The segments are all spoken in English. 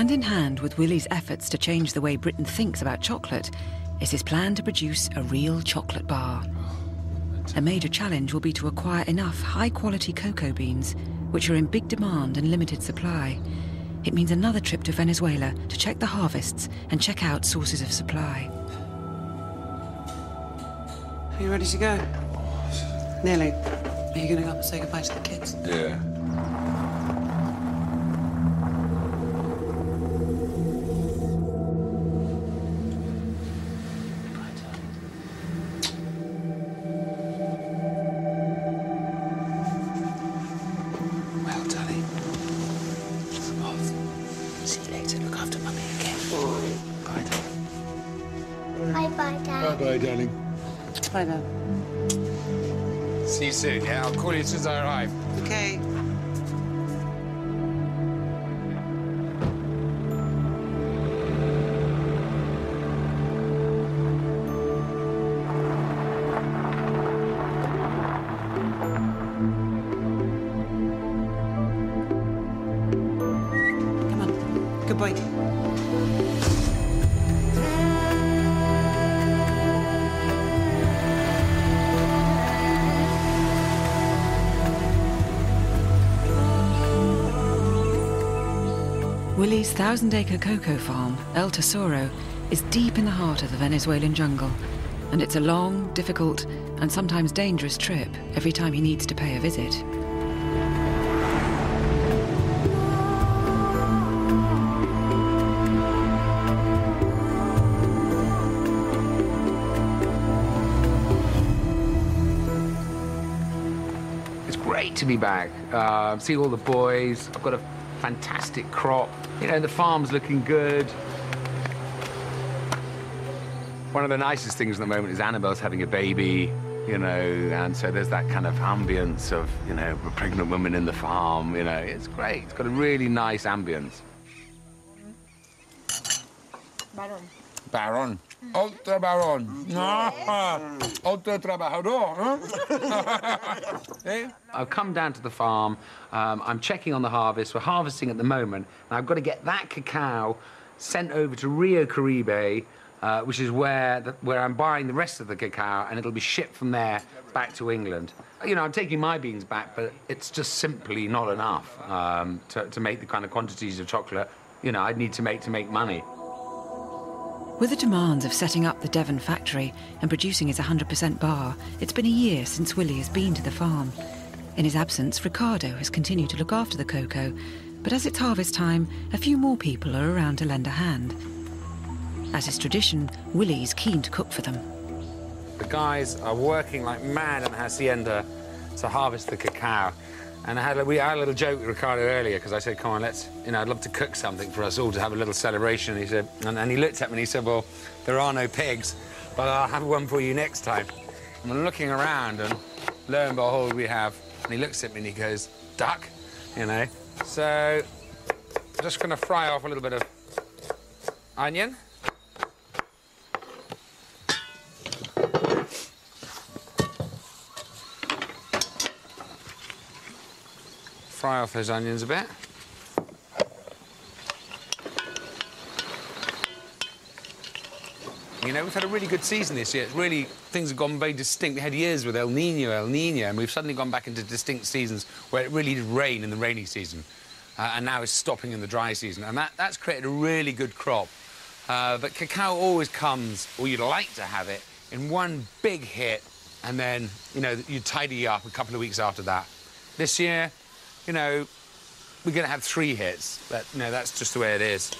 Hand in hand with Willie's efforts to change the way Britain thinks about chocolate is his plan to produce a real chocolate bar. A major challenge will be to acquire enough high-quality cocoa beans, which are in big demand and limited supply. It means another trip to Venezuela to check the harvests and check out sources of supply. Are you ready to go? Nearly. Are you going to go up and say goodbye to the kids? Yeah. Bye, darling. Bye, then. See you soon, yeah? I'll call you as soon as I arrive. OK. Come on. Goodbye. Willie's 1,000-acre cocoa farm, El Tesoro, is deep in the heart of the Venezuelan jungle, and it's a long, difficult, and sometimes dangerous trip every time he needs to pay a visit. It's great to be back. See all the boys. I've got a fantastic crop. You know, the farm's looking good. One of the nicest things at the moment is Annabelle's having a baby, you know, and so there's that kind of ambience of, you know, a pregnant woman in the farm, you know. It's great. It's got a really nice ambience. Baron. Baron. Otro baron. Otro trabajador. Eh? I've come down to the farm. I'm checking on the harvest. We're harvesting at the moment. And I've got to get that cacao sent over to Rio Caribe, which is where I'm buying the rest of the cacao, and it'll be shipped from there back to England. You know, I'm taking my beans back, but it's just simply not enough to make the kind of quantities of chocolate, you know, I'd need to make money. With the demands of setting up the Devon factory and producing his 100% bar, it's been a year since Willie has been to the farm. In his absence, Ricardo has continued to look after the cocoa, but as it's harvest time, a few more people are around to lend a hand. As is tradition, Willie's keen to cook for them. The guys are working like mad in the hacienda to harvest the cacao. And we had a little joke with Ricardo earlier, because I said, come on, I'd love to cook something for us all to have a little celebration. He said, and he looked at me and he said, well, there are no pigs, but I'll have one for you next time. And I'm looking around, and lo and behold, we have, and he looks at me and he goes, duck, you know. So I'm just going to fry off a little bit of onion. Fry off those onions a bit. You know, we've had a really good season this year. It's really, things have gone very distinct. We had years with El Niño, and we've suddenly gone back into distinct seasons where it really did rain in the rainy season, and now it's stopping in the dry season. And that's created a really good crop. But cacao always comes, or you'd like to have it, in one big hit, and then, you know, you tidy up a couple of weeks after that. This year, you know, we're going to have 3 hits, but, you know, that's just the way it is.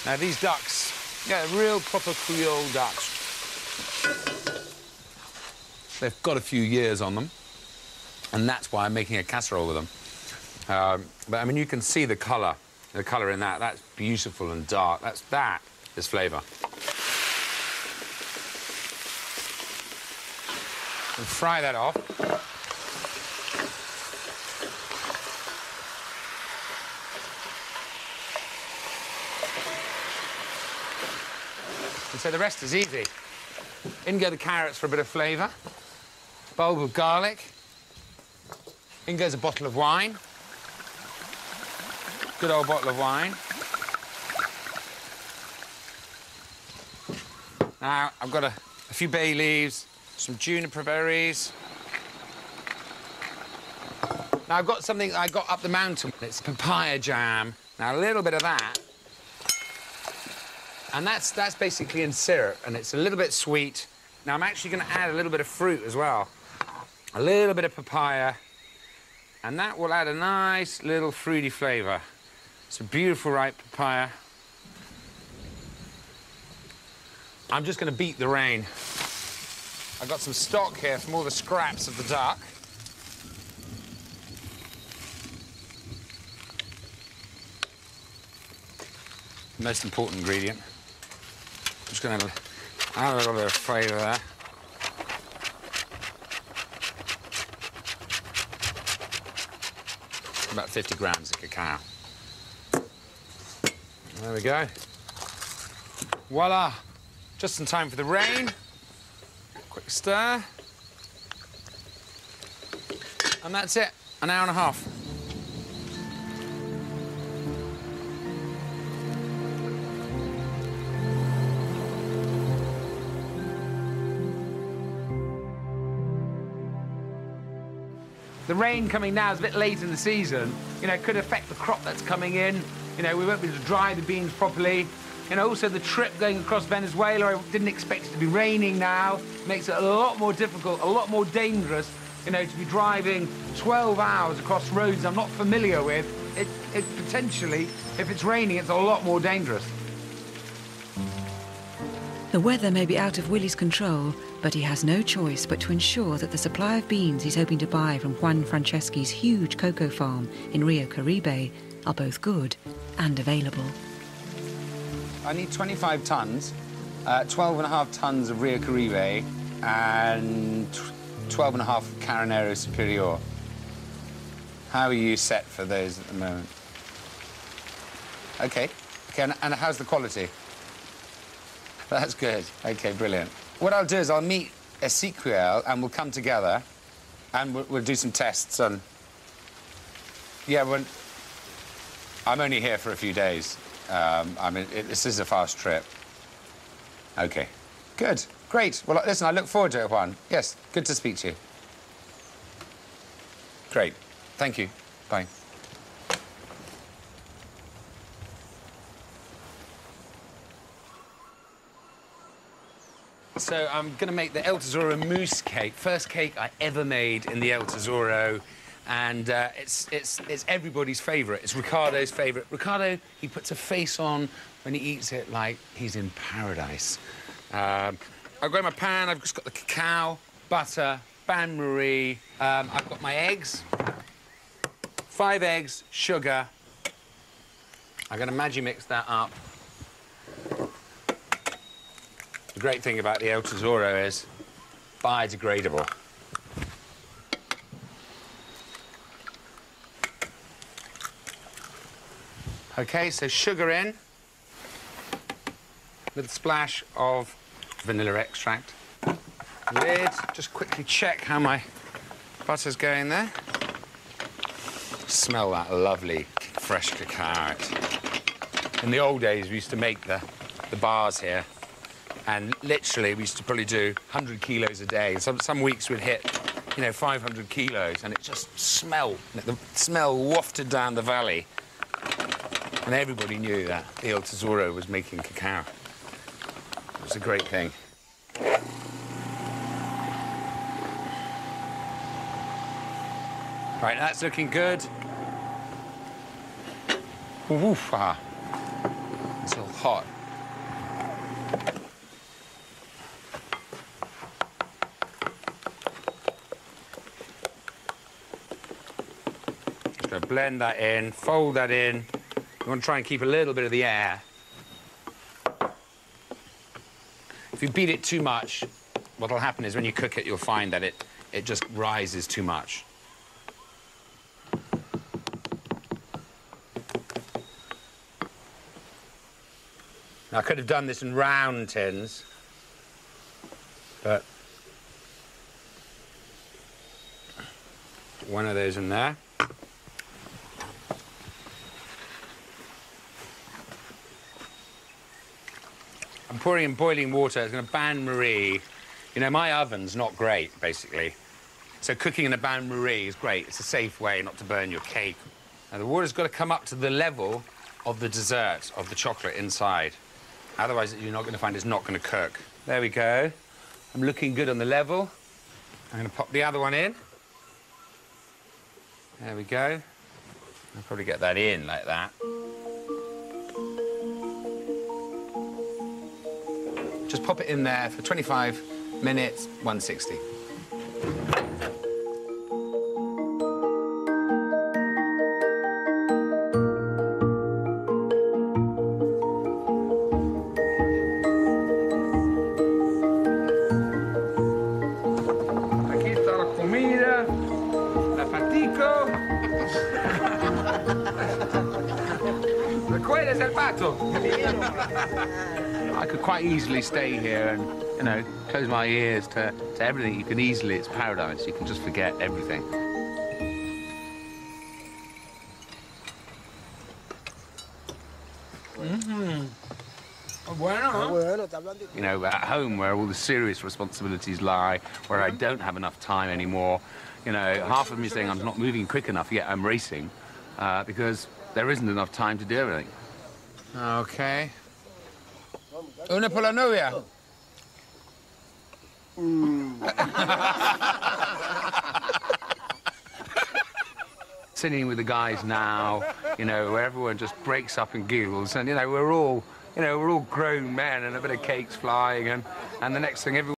Now, these ducks, yeah, real proper Creole ducks. They've got a few years on them, and that's why I'm making a casserole with them. But, I mean, you can see the colour in that. That's beautiful and dark. That is flavour. And fry that off. And so the rest is easy. In go the carrots for a bit of flavour. Bulb of garlic. In goes a bottle of wine. good old bottle of wine. Now, I've got a few bay leaves, some juniper berries. Now, I've got something I got up the mountain. It's papaya jam. Now, a little bit of that. And that's basically in syrup, and it's a little bit sweet. Now, I'm actually going to add a little bit of fruit as well. A little bit of papaya. And that will add a nice little fruity flavour. It's a beautiful ripe papaya. I'm just going to beat the rain. I've got some stock here from all the scraps of the duck. Most important ingredient. I'm just going to add a little bit of flavour there. About 50 grams of cacao. There we go. Voila! Just in time for the rain. Quick stir. And that's it. An hour and a half. The rain coming now is a bit late in the season. You know, it could affect the crop that's coming in. You know, we won't be able to dry the beans properly. You know, also the trip going across Venezuela, I didn't expect it to be raining now. Makes it a lot more difficult, a lot more dangerous, you know, to be driving 12 hours across roads I'm not familiar with. It potentially, if it's raining, it's a lot more dangerous. The weather may be out of Willie's control, but he has no choice but to ensure that the supply of beans he's hoping to buy from Juan Franceschi's huge cocoa farm in Rio Caribe are both good and available. I need 25 tons, 12.5 tons of Rio Caribe and 12.5 Carnero Superior. How are you set for those at the moment? OK, and how's the quality? That's good. OK, brilliant. What I'll do is I'll meet Ezequiel and we'll come together and we'll do some tests on... Yeah, I'm only here for a few days. I mean, this is a fast trip. OK. Good. Great. Well, listen, I look forward to it, Juan. Yes, good to speak to you. Great. Thank you. Bye. So I'm going to make the El Tesoro mousse cake. First cake I ever made in the El Tesoro. And it's everybody's favourite. It's Ricardo's favourite. Ricardo, he puts a face on when he eats it like he's in paradise. I've got my pan, I've just got the cacao, butter, bain-marie. I've got my eggs, 5 eggs, sugar. I'm going to Maggi-mix that up. The great thing about the El Tesoro is biodegradable. OK, so sugar in, little splash of vanilla extract. Lid, just quickly check how my butter's going there. Smell that lovely, fresh cacao. In the old days, we used to make the bars here, and literally we used to probably do 100 kilos a day. Some weeks we'd hit, you know, 500 kilos, and it just smelled. The smell wafted down the valley. And everybody knew that the El Tesoro was making cacao. It was a great thing. Right, that's looking good. Oof, ah. It's all hot. Just gonna blend that in, fold that in. You want to try and keep a little bit of the air. If you beat it too much, what'll happen is when you cook it, you'll find that it just rises too much. Now, I could have done this in round tins, but one of those in there. I'm pouring in boiling water. It's going to bain-marie. You know, my oven's not great, basically. So cooking in a bain-marie is great. It's a safe way not to burn your cake. Now, the water's got to come up to the level of the dessert, of the chocolate inside. Otherwise, you're not going to find it's not going to cook. There we go. I'm looking good on the level. I'm going to pop the other one in. There we go. I'll probably get that in like that. Just pop it in there for 25 minutes, 160. Aquí está la comida, la patico. ¿Recuerdas el pato? I could quite easily stay here and, you know, close my ears to everything. You can easily, it's paradise. You can just forget everything. You know, at home where all the serious responsibilities lie, where I don't have enough time anymore, you know, half of me is saying I'm not moving quick enough, yet I'm racing, because there isn't enough time to do everything. Okay. Una por la novia. Sitting with the guys now, you know, where everyone just breaks up and giggles, and, you know, we're all grown men, and a bit of cake's flying, and the next thing, everyone